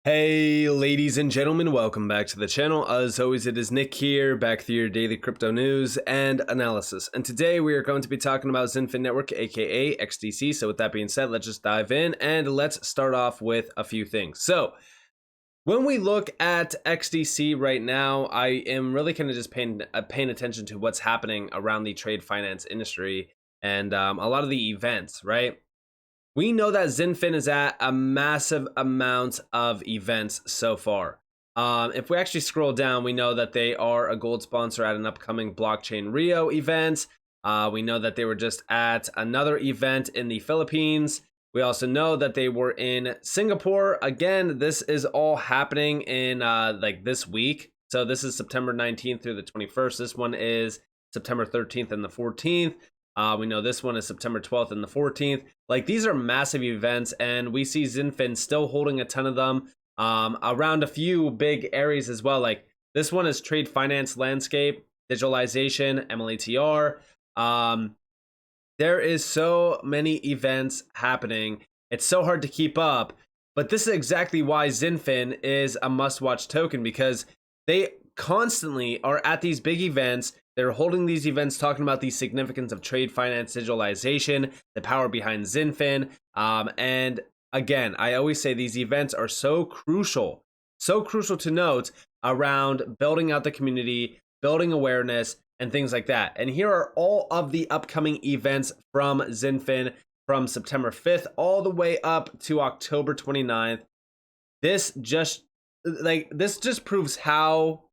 Hey ladies and gentlemen, welcome back to the channel. As always, it is Nick here, back with your daily crypto news and analysis. And today we are going to be talking about XinFin Network, aka XDC. So with that being said, let's just dive in and let's start off with a few things. So when we look at XDC right now, I am really kind of just paying attention to what's happening around the trade finance industry and a lot of the events, right? We know that XinFin is at a massive amount of events so far. If we actually scroll down, we know that they are a gold sponsor at an upcoming Blockchain Rio event. We know that they were just at another event in the Philippines. We also know that they were in Singapore. Again, this is all happening in like this week. So this is September 19th through the 21st. This one is September 13th and the 14th. We know this one is September 12th and the 14th. Like, these are massive events, and we see XinFin still holding a ton of them around a few big areas as well. Like, this one is trade finance landscape, digitalization, MLETR. There is so many events happening. It's so hard to keep up, but this is exactly why XinFin is a must-watch token, because they constantly are at these big events. They're holding these events, talking about the significance of trade finance digitalization, the power behind XinFin. And again, I always say these events are so crucial to note around building out the community, building awareness, and things like that. And here are all of the upcoming events from XinFin from September 5th all the way up to October 29th. This just proves how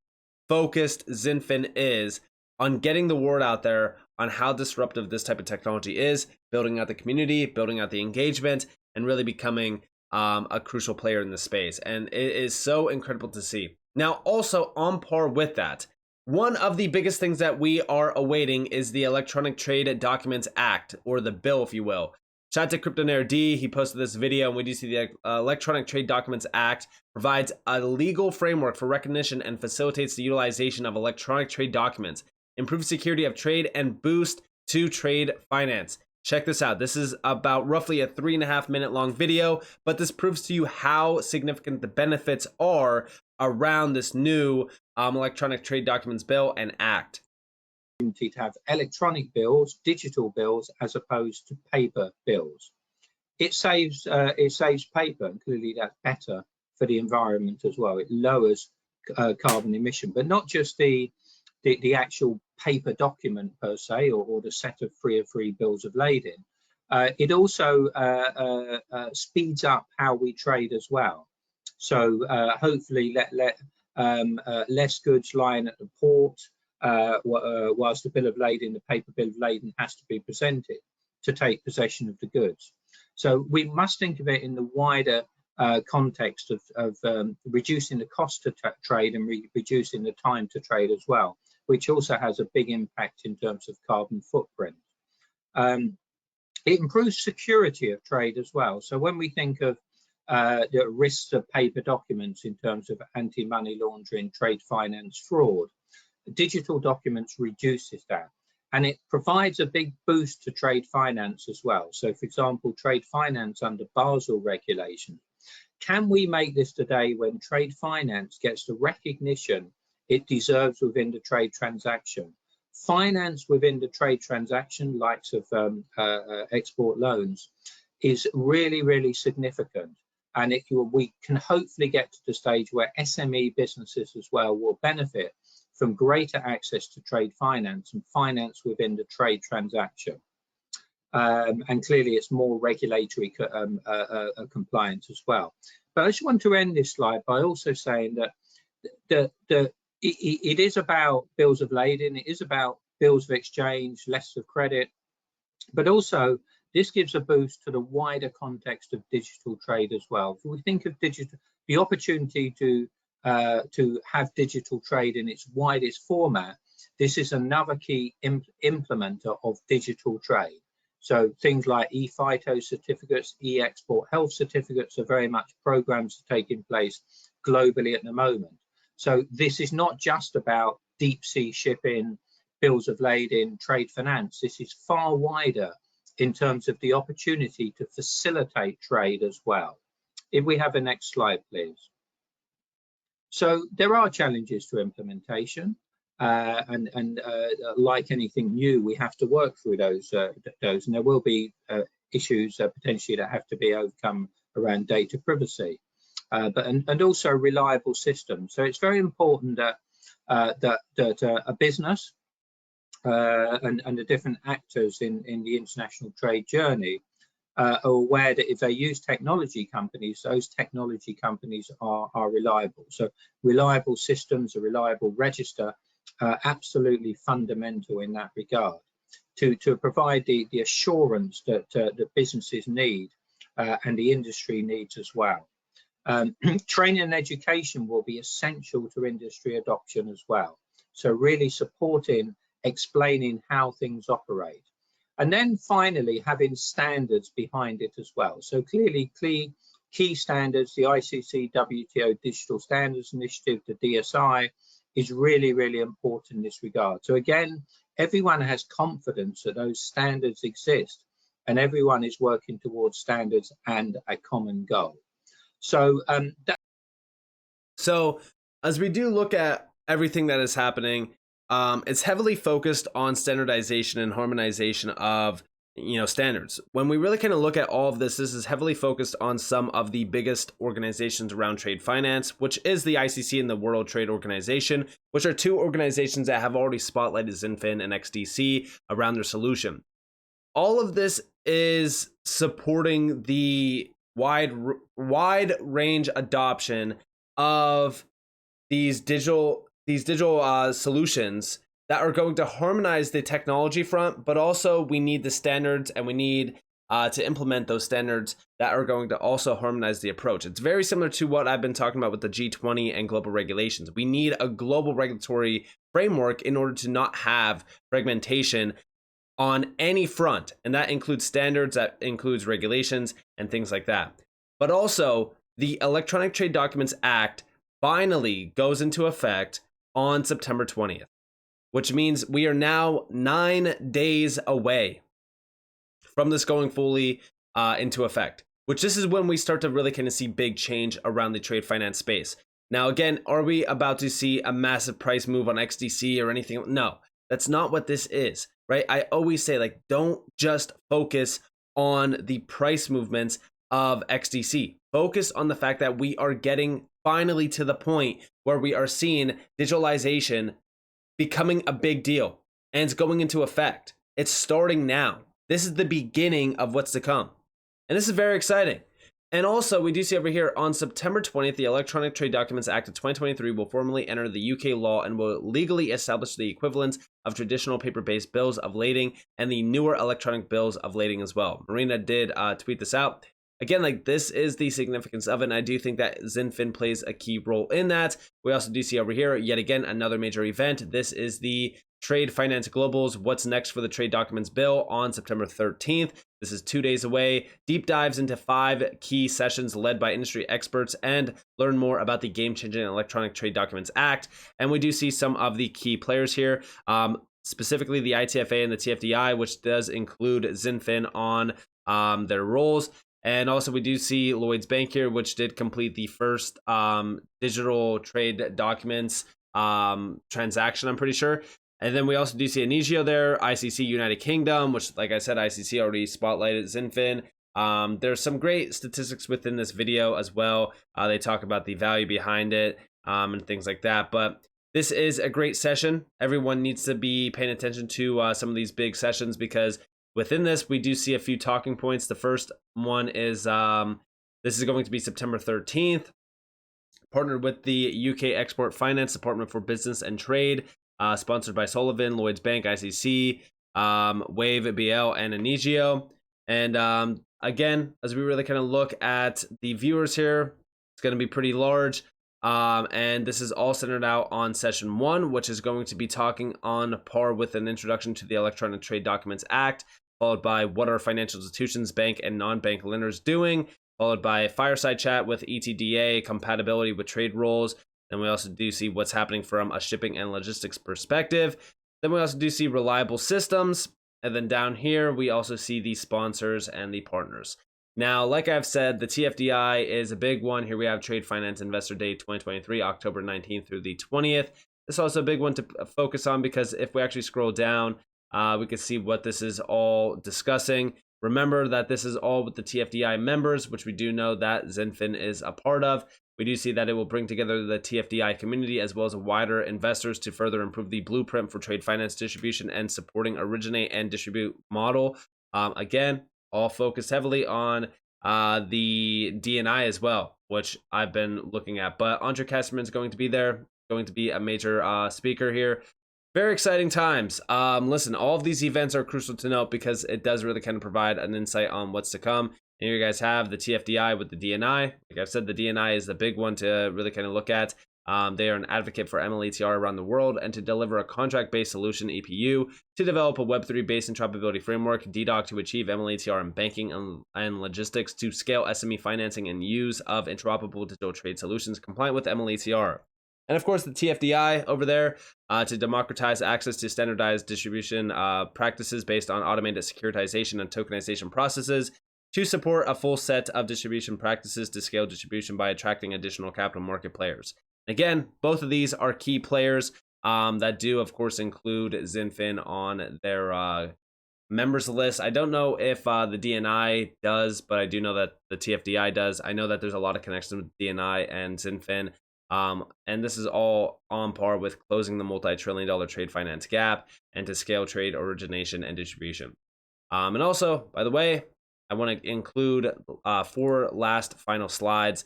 focused XinFin is on getting the word out there on how disruptive this type of technology is, building out the community, building out the engagement, and really becoming a crucial player in the space. And it is so incredible to see. Now, also on par with that, one of the biggest things that we are awaiting is the Electronic Trade Documents Act, or the bill, if you will. Shout out to CryptoNair D. He posted this video, and we do see the Electronic Trade Documents Act provides a legal framework for recognition and facilitates the utilization of electronic trade documents, improve security of trade, and boost to trade finance. Check this out. This is about roughly a 3.5-minute long video, but this proves to you how significant the benefits are around this new Electronic Trade Documents Bill and Act. To have electronic bills, digital bills, as opposed to paper bills. It saves paper, and clearly that's better for the environment as well. It lowers carbon emission, but not just the actual paper document per se, or the set of free bills of lading. It also speeds up how we trade as well. So hopefully less goods lying at the port, whilst the bill of lading, the paper bill of lading, has to be presented to take possession of the goods. So we must think of it in the wider context of reducing the cost to trade and reducing the time to trade as well, which also has a big impact in terms of carbon footprint. It improves security of trade as well. So when we think of the risks of paper documents in terms of anti-money laundering, trade finance, fraud, digital documents reduces that, and it provides a big boost to trade finance as well. So for example, trade finance under Basel regulation, can we make this today when trade finance gets the recognition it deserves within the trade transaction? Finance within the trade transaction, likes of export loans, is really significant. And we can hopefully get to the stage where SME businesses as well will benefit from greater access to trade finance and finance within the trade transaction. And clearly it's more regulatory compliance as well. But I just want to end this slide by also saying that it is about bills of lading, it is about bills of exchange, letters of credit, but also this gives a boost to the wider context of digital trade as well. If we think of the opportunity to have digital trade in its widest format, this is another key implementer of digital trade. So things like e-FITO certificates, e-export health certificates are very much programs taking place globally at the moment. So this is not just about deep sea shipping, bills of lading, trade finance. This is far wider in terms of the opportunity to facilitate trade as well. If we have a next slide, please. So there are challenges to implementation, and like anything new, we have to work through those, and there will be issues potentially that have to be overcome around data privacy, and also reliable systems. So it's very important that a business and the different actors in the international trade journey are aware that if they use technology companies, those technology companies are reliable. So reliable systems, a reliable register, absolutely fundamental in that regard to provide the assurance that that businesses need and the industry needs as well. Training and education will be essential to industry adoption as well. So really supporting, explaining how things operate. And then finally, having standards behind it as well. So clearly, key standards, the ICC WTO Digital Standards Initiative, the DSI, is really, really important in this regard. So again, everyone has confidence that those standards exist and everyone is working towards standards and a common goal. So, So as we do look at everything that is happening, it's heavily focused on standardization and harmonization of standards. When we really kind of look at all of this, this is heavily focused on some of the biggest organizations around trade finance, which is the ICC and the World Trade Organization, which are two organizations that have already spotlighted Xinfin and XDC around their solution. All of this is supporting the wide range adoption of these digital solutions that are going to harmonize the technology front, but also we need the standards and we need to implement those standards that are going to also harmonize the approach. It's very similar to what I've been talking about with the G20 and global regulations. We need a global regulatory framework in order to not have fragmentation on any front, and that includes standards, that includes regulations and things like that. But also, the Electronic Trade Documents Act finally goes into effect on September 20th, which means we are now 9 days away from this going fully into effect, which this is when we start to really kind of see big change around the trade finance space. Now, again, are we about to see a massive price move on XDC or anything? No, that's not what this is, right? I always say, like, don't just focus on the price movements of XDC. Focus on the fact that we are getting finally to the point where we are seeing digitalization becoming a big deal and it's going into effect. It's starting now. This is the beginning of what's to come. And this is very exciting. And also, we do see over here on September 20th, the Electronic Trade Documents Act of 2023 will formally enter the UK law and will legally establish the equivalence of traditional paper-based bills of lading and the newer electronic bills of lading as well. Marina did tweet this out. Again, like, this is the significance of it, and I do think that Xinfin plays a key role in that. We also do see over here, yet again, another major event. This is the Trade Finance Global's What's Next for the Trade Documents Bill on September 13th. This is 2 days away. Deep dives into 5 key sessions led by industry experts and learn more about the game-changing Electronic Trade Documents Act. And we do see some of the key players here, specifically the ITFA and the TFDI, which does include Xinfin on their roles. And also we do see Lloyd's Bank here, which did complete the first digital trade documents transaction, I'm pretty sure. And then we also do see Anigio there, ICC United Kingdom, which, like I said, ICC already spotlighted Xinfin. There's some great statistics within this video as well. They talk about the value behind it and things like that. But this is a great session. Everyone needs to be paying attention to some of these big sessions, because within this, we do see a few talking points. The first one is this is going to be September 13th, partnered with the UK Export Finance Department for Business and Trade, sponsored by Sullivan, Lloyd's Bank, ICC, Wave, BL, and Anigio. And again, as we really kind of look at the viewers here, it's going to be pretty large. And this is all centered out on session 1, which is going to be talking on par with an introduction to the Electronic Trade Documents Act, followed by what are financial institutions, bank and non-bank lenders doing, followed by a fireside chat with ETDA, compatibility with trade rules. Then we also do see what's happening from a shipping and logistics perspective. Then we also do see reliable systems. And then down here, we also see the sponsors and the partners. Now, like I've said, the TFDI is a big one. Here we have Trade Finance Investor Day 2023, October 19th through the 20th. This is also a big one to focus on because if we actually scroll down, we can see what this is all discussing. Remember that this is all with the TFDI members, which we do know that XinFin is a part of. We do see that it will bring together the TFDI community as well as wider investors to further improve the blueprint for trade finance distribution and supporting originate and distribute model. Again, all focused heavily on the DNI as well, which I've been looking at. But Andre Kasserman is going to be there, going to be a major speaker here. Very exciting times. Listen, all of these events are crucial to note because it does really kind of provide an insight on what's to come. And here you guys have the TFDI with the DNI. Like I've said, the DNI is the big one to really kind of look at. They are an advocate for MLETR around the world and to deliver a contract-based solution, EPU, to develop a Web3-based interoperability framework, DDoC, to achieve MLETR in banking and logistics, to scale SME financing and use of interoperable digital trade solutions compliant with MLETR. And of course, the TFDI over there to democratize access to standardized distribution practices based on automated securitization and tokenization processes, to support a full set of distribution practices to scale distribution by attracting additional capital market players. Again, both of these are key players that do, of course, include XinFin on their members list. I don't know if the DNI does, but I do know that the TFDI does. I know that there's a lot of connections with DNI and XinFin. And this is all on par with closing the multi-trillion-dollar trade finance gap and to scale trade origination and distribution. And also, by the way, I want to include 4 last final slides.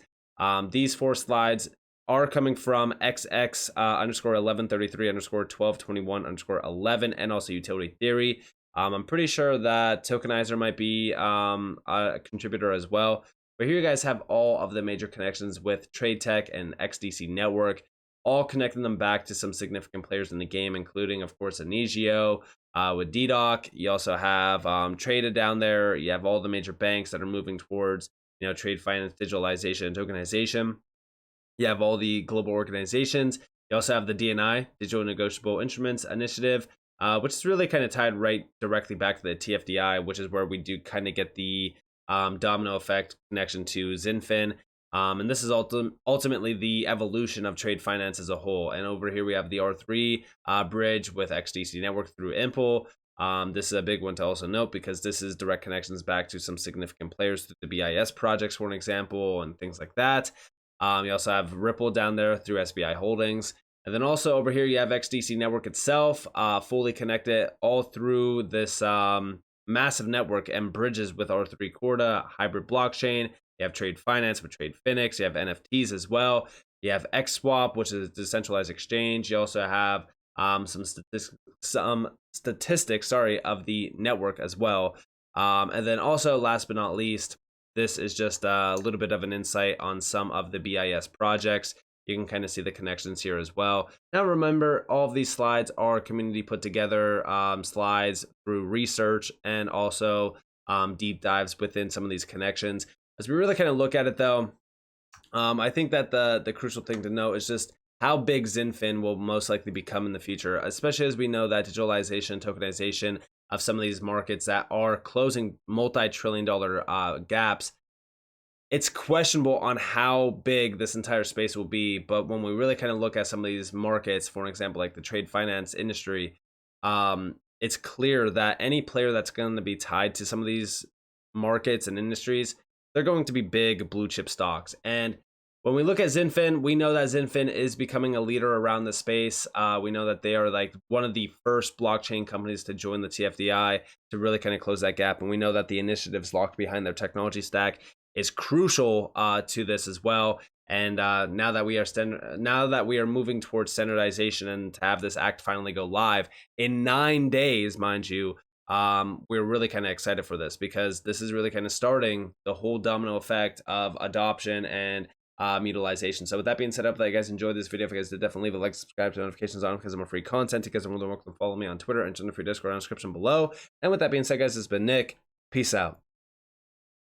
These 4 slides are coming from XX underscore 1133 underscore 1221 underscore 11 and also Utility Theory. I'm pretty sure that Tokenizer might be a contributor as well. But here you guys have all of the major connections with Trade Tech and XDC Network, all connecting them back to some significant players in the game, including, of course, Anigio with DDoC. You also have Trada down there. You have all the major banks that are moving towards, trade finance, digitalization, and tokenization. You have all the global organizations. You also have the DNI, Digital Negotiable Instruments Initiative, which is really kind of tied right directly back to the TFDI, which is where we do kind of get the domino effect connection to XinFin. And this is ultimately the evolution of trade finance as a whole. And over here we have the R3 bridge with XDC Network through Impul. This is a big one to also note because this is direct connections back to some significant players through the BIS projects, for an example, and things like that. You also have Ripple down there through SBI Holdings. And then also over here, you have XDC Network itself, fully connected all through this massive network and bridges with R3 Corda, hybrid blockchain. You have trade finance with Trade Phoenix. You have NFTs as well. You have XSwap, which is a decentralized exchange. You also have some statistics, of the network as well. And then also, last but not least, this is just a little bit of an insight on some of the BIS projects. You can kind of see the connections here as well. Now remember, all of these slides are community put together slides through research and also deep dives within some of these connections. As we really kind of look at it though, I think that the crucial thing to note is just how big XinFin will most likely become in the future, especially as we know that digitalization, tokenization of some of these markets that are closing multi-trillion-dollar gaps. It's questionable on how big this entire space will be, but when we really kind of look at some of these markets, for example, like the trade finance industry, it's clear that any player that's going to be tied to some of these markets and industries, they're going to be big blue chip stocks. And when we look at XinFin, we know that XinFin is becoming a leader around the space. We know that they are like one of the first blockchain companies to join the TFDI to really kind of close that gap. And we know that the initiatives locked behind their technology stack is crucial to this as well. And now that we are moving towards standardization and to have this act finally go live in 9 days, mind you, we're really kind of excited for this because this is really kind of starting the whole domino effect of adoption and utilization. So with that being said, I hope that you guys enjoyed this video. If you guys did, definitely leave a like, subscribe to notifications on because I'm a free content. You guys are more than welcome to follow me on Twitter and join the free Discord in the description below. And with that being said, guys, it's been Nick. Peace out.